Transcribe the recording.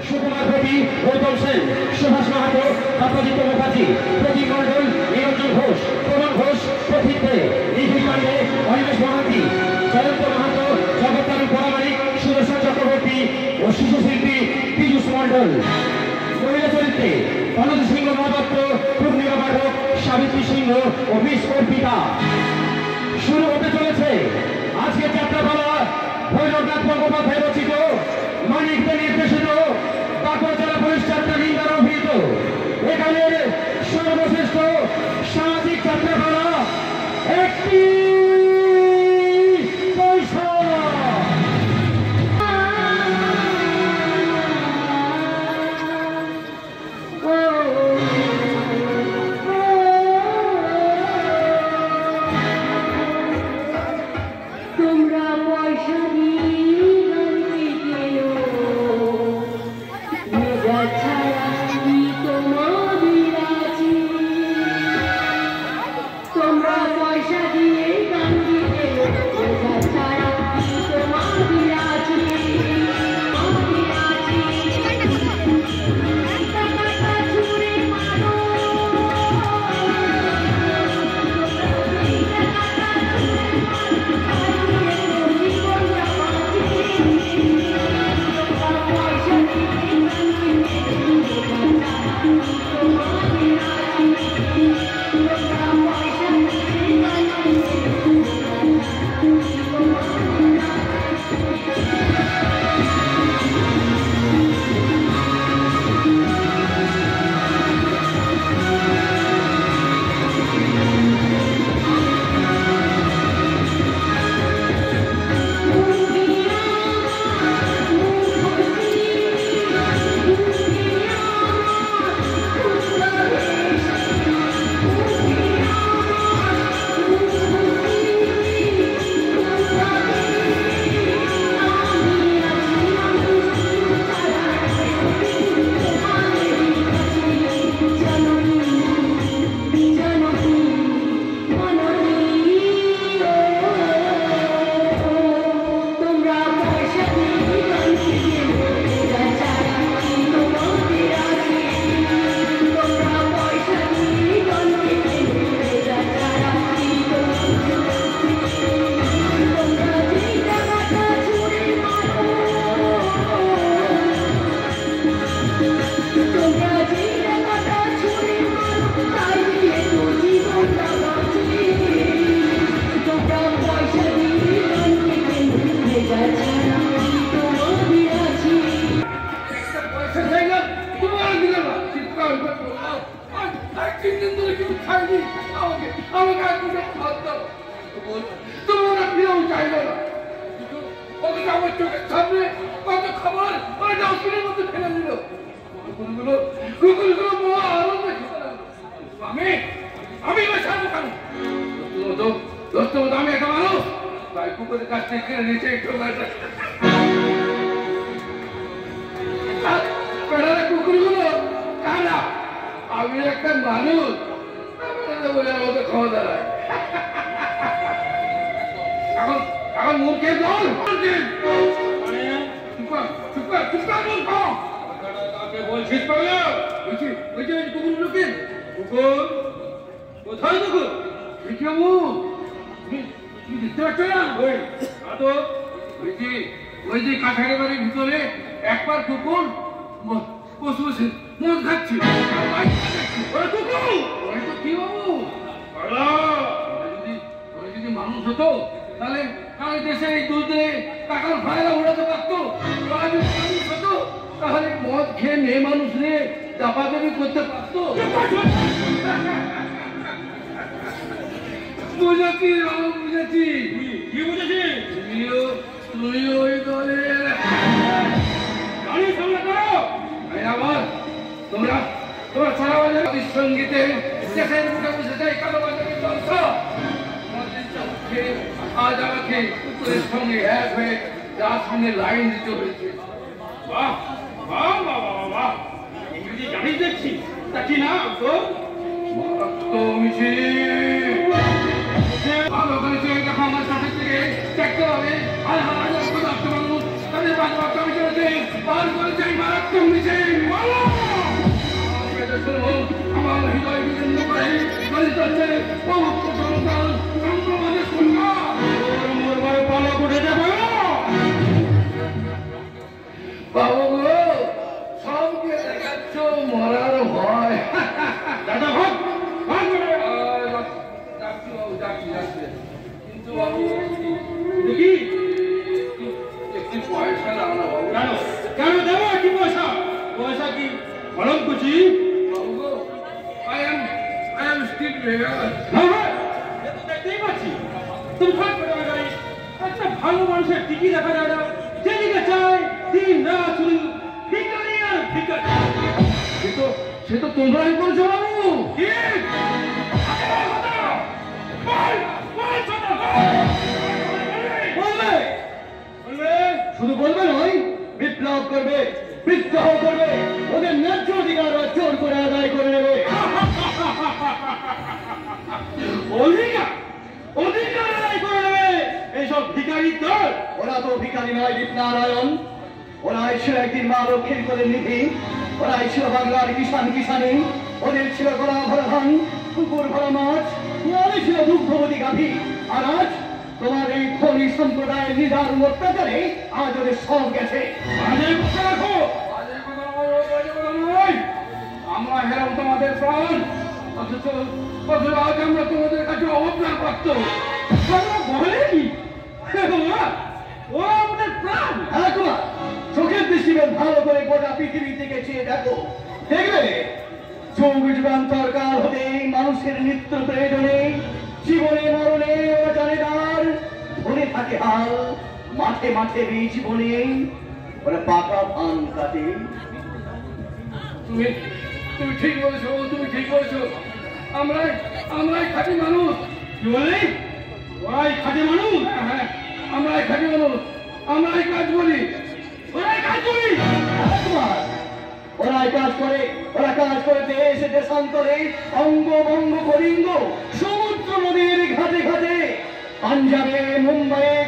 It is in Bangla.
সুকুমার প্রতি, গৌতম সেন, সুভাষ মাহাতো, কাপাদিত্য মুখার্জি, প্রদীপ মণ্ডল, নিরঞ্জন ঘোষ, প্রমণ ঘোষ, প্রথিত দে, নিধি পাণ্ডে, অনিমেষ মহান্তি, জয়ন্ত মাহাতো, জগত্তারু পরামানিক, সুদর্শন চক্রবর্তী ও শিশু শিল্পী পীযূষ মণ্ডল। মহিলা চরিত্রে অনুজ সিংহ মহাপাত্র, পূর্ণিমা পাঠক, সাবিত্রী সিংহ ও মিস অর্পিতা। শুরু হতে চলেছে আজকের যাত্রাপালা। ভৈরবনাথ গঙ্গোপাধ্যায় রচিত, মানিক দে নির্দেশিত, বাঁকুড়া জেলা পুলিশ যাত্রাধীন দ্বারা অভিহিত এখানে সর্বশ্রেষ্ঠ সামাজিক যাত্রাপালা একটি বার করেছে এই মারাত্মক মিছিল বলো আমার হৃদয় বিভিন্ন করে গলিত হচ্ছে পবিত্র জনতার চন্দ্রমানের কন্যা মোর ভয়ে পালা করে যাবো বাবু গো সবকে দেখাচ্ছ মরার ভয় দাদা ভাগ কিন্তু বাবু দেখি একটু পয়সা দাও না বাবু কেন কেন দেবো কি পয়সা পয়সা কি ফলন করছি বাবু গো I am still beggar. হ্যাঁ এ তো দেখতেই পাচ্ছি তুমি ভাগ করে গাড়ি একটা ভালো মানুষের টিকি দেখা যায় না যেদিকে চায় দিন রাত শুধু ভিখারি আর ভিখারি সে তো তোমরাই বলছো বাবু কি বলবে বলবে শুধু বলবে নয় বিপ্লব করবে বিদ্রোহ করবে ওদের ন্যায্য অধিকার জোর করে আদায় করে নেবে অধিকার অধিকার আদায় করে নেবে এইসব ভিখারি দল ওরা তো ভিখারি নয় দীপনারায়ণ ওরাই ছিল একদিন মা লক্ষ্মীর করে নিধি ওরাই ছিল বাংলার কিষানি ওদের ছিল গলা ভরা ধান পুকুর ভরা মাছ ওরাই ছিল দুগ্ধবতী গাভী আর আজ তোমার এই খনি সম্প্রদায়ের নিদার অত্যাচারে আজ ওদের সব গেছে রাখো আমরা হেরাম তোমাদের প্রাণ অথচ আজ আমরা তোমাদের কাছে অবজ্ঞা প্রাপ্ত বলেনি ও আমাদের প্রাণ একবার চোখের দৃষ্টিবেদ ভালো করে গোটা পৃথিবী থেকে চেয়ে দেখো দেখবে যুগান্তরকাল হতে মানুষের নিত্য প্রয়োজনে জীবনে মরণে ওরা জানে দাঁড় ধরে থাকে হাল মাঠে মাঠে বীজ বনে ওরা পাকা ধান কাটে তুমি ঠিক বলেছো তুমি ঠিক বলেছো আমরাই খাঁটি মানুষ কি বললি ওরাই খাঁটি মানুষ হ্যাঁ আমরাই খাঁটি মানুষ আমরাই কাজ করি ওরাই কাজ করি ওরাই কাজ করে ওরা কাজ করে দেশ দেশান্তরে অঙ্গ বঙ্গ কলিঙ্গ সমুদ্র নদীর ঘাটে ঘাটে পাঞ্জাবে মুম্বাইয়ে